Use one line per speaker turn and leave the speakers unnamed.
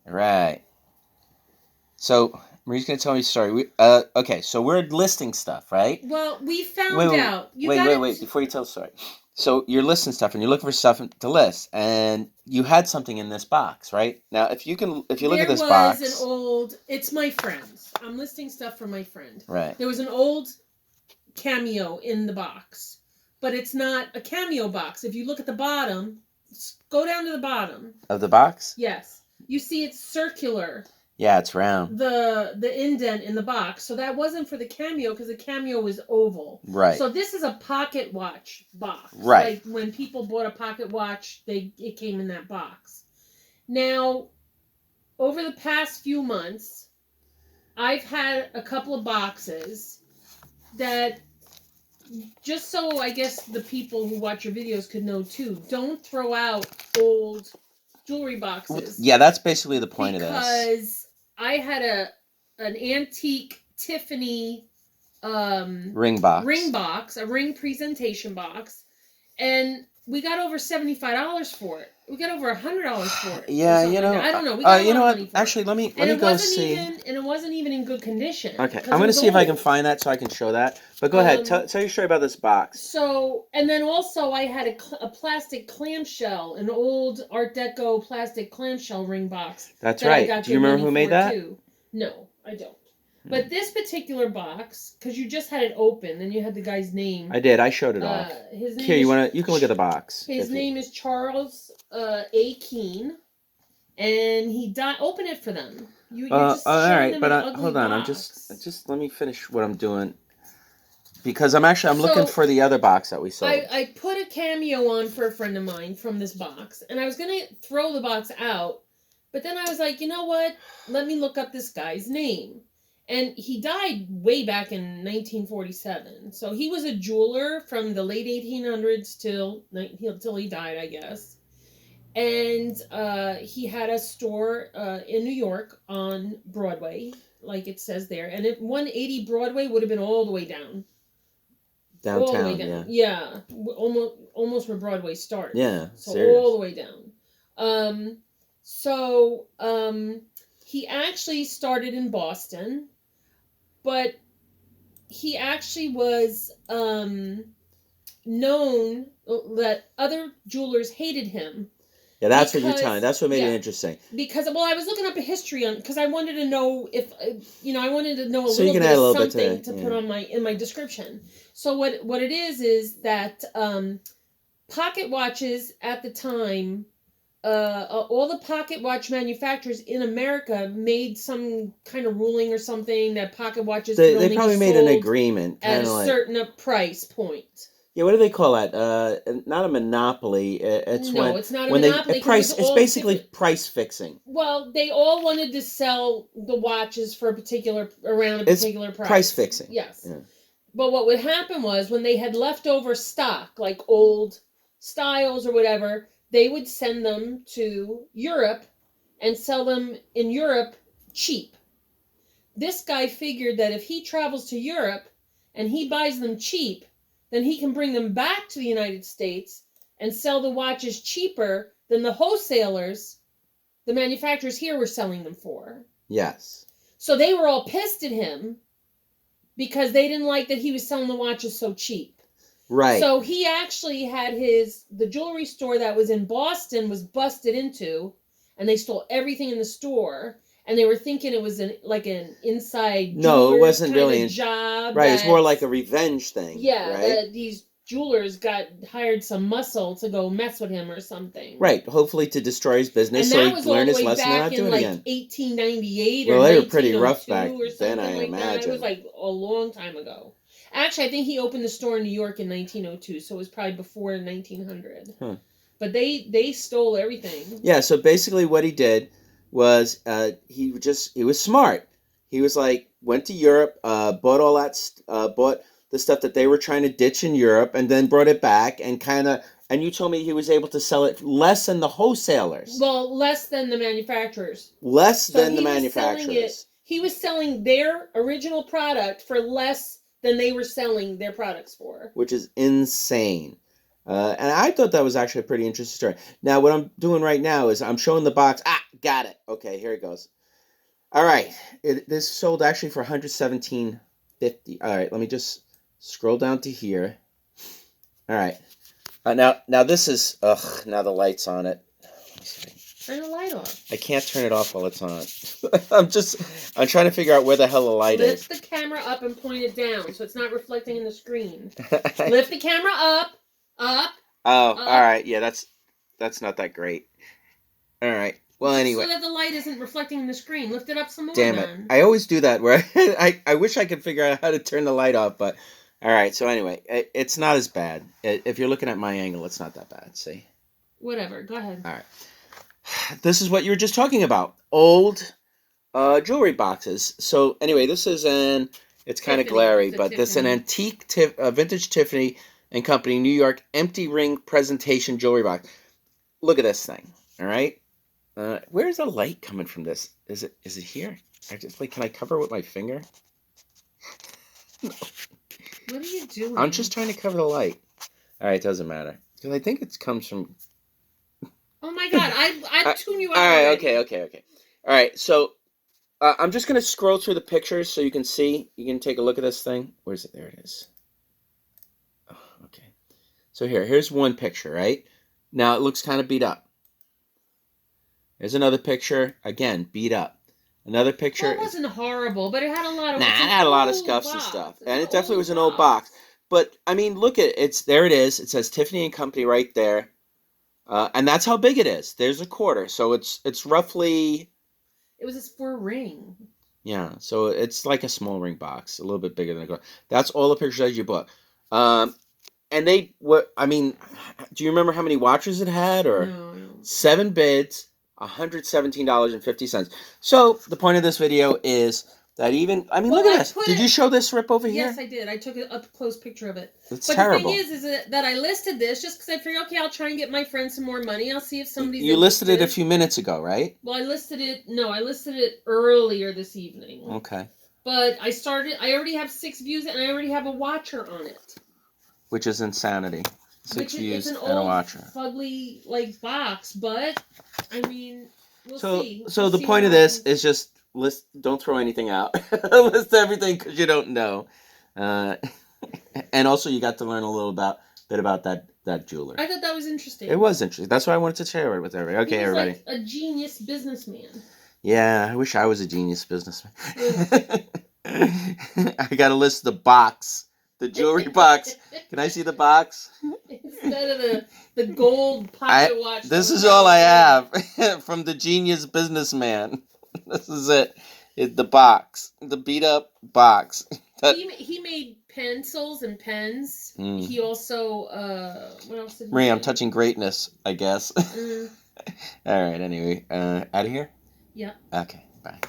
Right. So Marie's gonna tell me a story. Okay, so we're listing stuff, right?
Well, we found out.
Wait. Before you tell the story. So you're listing stuff and you're looking for stuff to list, and you had something in this box, right? Now, if you look at this box,
there was an old. It's my friend's. I'm listing stuff for my friend.
Right.
There was an old cameo in the box, but it's not a cameo box. If you look at the bottom, go down to the bottom
of the box.
Yes, you see it's circular.
Yeah, it's round.
The indent in the box. So that wasn't for the cameo because the cameo was oval.
Right.
So this is a pocket watch box.
Right.
Like when people bought a pocket watch, it came in that box. Now, over the past few months, I've had a couple of boxes that, just so I guess the people who watch your videos could know too, don't throw out old jewelry boxes.
Yeah, that's basically the point of this.
Because I had an antique Tiffany
ring box,
a ring presentation box, and we got over $75 for it. We got over $100 for it.
Yeah, you know,
I don't know. We got
you know what? Actually, let me go see.
And it wasn't even in good condition.
Okay, I'm gonna see if I can find that so I can show that. But go ahead, tell your story about this box.
So, and then also I had a plastic clamshell, an old Art Deco plastic clamshell ring box.
That's right. Do you remember who made that?
Too. No, I don't. But this particular box, because you just had it open and you had the guy's name.
I did. I showed it off. Here, you can look at the box.
His name is Charles A. Keene, and he open it for them. You're just
all right, but hold on.
Box.
I'm just let me finish what I'm doing. Because I'm looking for the other box that we sold.
I put a cameo on for a friend of mine from this box, and I was gonna throw the box out, but then I was like, you know what? Let me look up this guy's name. And he died way back in 1947. So he was a jeweler from the late 1800s till he died, I guess. And he had a store in New York on Broadway, like it says there. And 180 Broadway would have been all the way down.
Downtown, all the way down.
Yeah, almost where Broadway starts.
Yeah,
so serious. All the way down. He actually started in Boston. But he actually was known that other jewelers hated him.
Yeah, that's what you're telling. That's what made it interesting.
Because, I was looking up a history on, because I wanted to know if, I wanted to know a little bit of something to put on in my description. So what it is that pocket watches at the time, all the pocket watch manufacturers in America made some kind of ruling or something that pocket watches
they probably made an agreement
at a certain price point.
Yeah, what do they call that? Not a monopoly. It's
not a monopoly.
It's basically price fixing.
Well, they all wanted to sell the watches for around a particular price.
Price fixing.
Yes. Yeah. But what would happen was when they had leftover stock, like old styles or whatever, they would send them to Europe and sell them in Europe cheap. This guy figured that if he travels to Europe and he buys them cheap, then he can bring them back to the United States and sell the watches cheaper than the wholesalers, the manufacturers here, were selling them for.
Yes.
So they were all pissed at him because they didn't like that he was selling the watches so cheap.
Right.
So he actually had the jewelry store that was in Boston was busted into, and they stole everything in the store. And they were thinking it was an inside.
No, it wasn't really
a job.
Right, it's more like a revenge thing.
Yeah,
right?
These jewelers hired some muscle to go mess with him or something.
Right, hopefully to destroy his business, so he learned his lesson and not do it again.
1898
or 1902
they
were pretty rough back then, I imagine.
That. It was like a long time ago. Actually, I think he opened the store in New York in 1902, so it was probably before 1900. Huh. But they stole everything.
Yeah, so basically what he did was he was smart. He was went to Europe, bought the stuff that they were trying to ditch in Europe, and then brought it back and and you told me he was able to sell it less than the wholesalers.
Well, less than the manufacturers. He was selling their original product for less than they were selling their products for.
Which is insane. And I thought that was actually a pretty interesting story. Now, what I'm doing right now is I'm showing the box. Ah, got it. Okay, here it goes. All right, this sold actually for $117.50. All right, let me just scroll down to here. All right, now this is now the light's on it. Let me see.
Turn the light off.
I can't turn it off while it's on. I'm trying to figure out where the hell the light is.
Lift the camera up and point it down so it's not reflecting in the screen. Lift the camera up.
Oh, all right. Yeah, that's not that great. All right. Well, anyway.
So that the light isn't reflecting in the screen. Lift it up some more.
Damn it. I always do that where I wish I could figure out how to turn the light off, but all right. So anyway, it's not as bad. If you're looking at my angle, it's not that bad. See?
Whatever. Go ahead.
All right. This is what you were just talking about. Old jewelry boxes. So anyway, this is it's kind of glary, but this is an antique vintage Tiffany and Company New York empty ring presentation jewelry box. Look at this thing. All right. Where's the light coming from this? Is it here? Can I cover it with my finger? No.
What are you doing?
I'm just trying to cover the light. All right, it doesn't matter because I think it comes from.
Oh my God! I tune you out.
All right,
already.
okay. All right, so I'm just gonna scroll through the pictures so you can see. You can take a look at this thing. Where's it? There it is. Oh, okay. So here's one picture. Right now, it looks kind of beat up. There's another picture. Again, beat up. Another picture.
Well, it wasn't horrible, but it had a lot of.
It had a lot of scuffs and stuff, and it definitely was an old box. But I mean, look at it. There it is. It says Tiffany and Company right there, and that's how big it is. There's a quarter, so it's roughly.
It was for a ring.
Yeah, so it's like a small ring box, a little bit bigger than a quarter. That's all the pictures that you bought. And they what? I mean, do you remember how many watches it had? Or
No.
7 bids. $117.50. So the point of this video is that look at this. Did you show this rip over here?
Yes, I did. I took an up close picture of it.
It's terrible.
But the thing is that I listed this just because I figured, okay, I'll try and get my friends some more money. I'll see if somebody's
You listed it a few minutes ago, right?
Well, I listed it earlier this evening.
Okay.
But I already have 6 views and I already have a watcher on it.
Which is insanity. 6 views and a watcher.
Fugly box, but I mean, we'll see.
So the point of this is just don't throw anything out. List everything because you don't know. And also you got to learn a little bit about that jeweler.
I thought that was interesting.
It was interesting. That's why I wanted to share it with everybody. Okay, everybody.
Like a genius businessman.
Yeah, I wish I was a genius businessman. I got to list the box. The jewelry box. Can I see the box?
Instead of the gold pocket watch.
This is all I have from the genius businessman. This is it. The box. The beat up box.
He made pencils and pens. He also, what else did he
Marie, I'm touching greatness, I guess.
Mm.
All right, anyway. Out of here?
Yeah.
Okay, bye.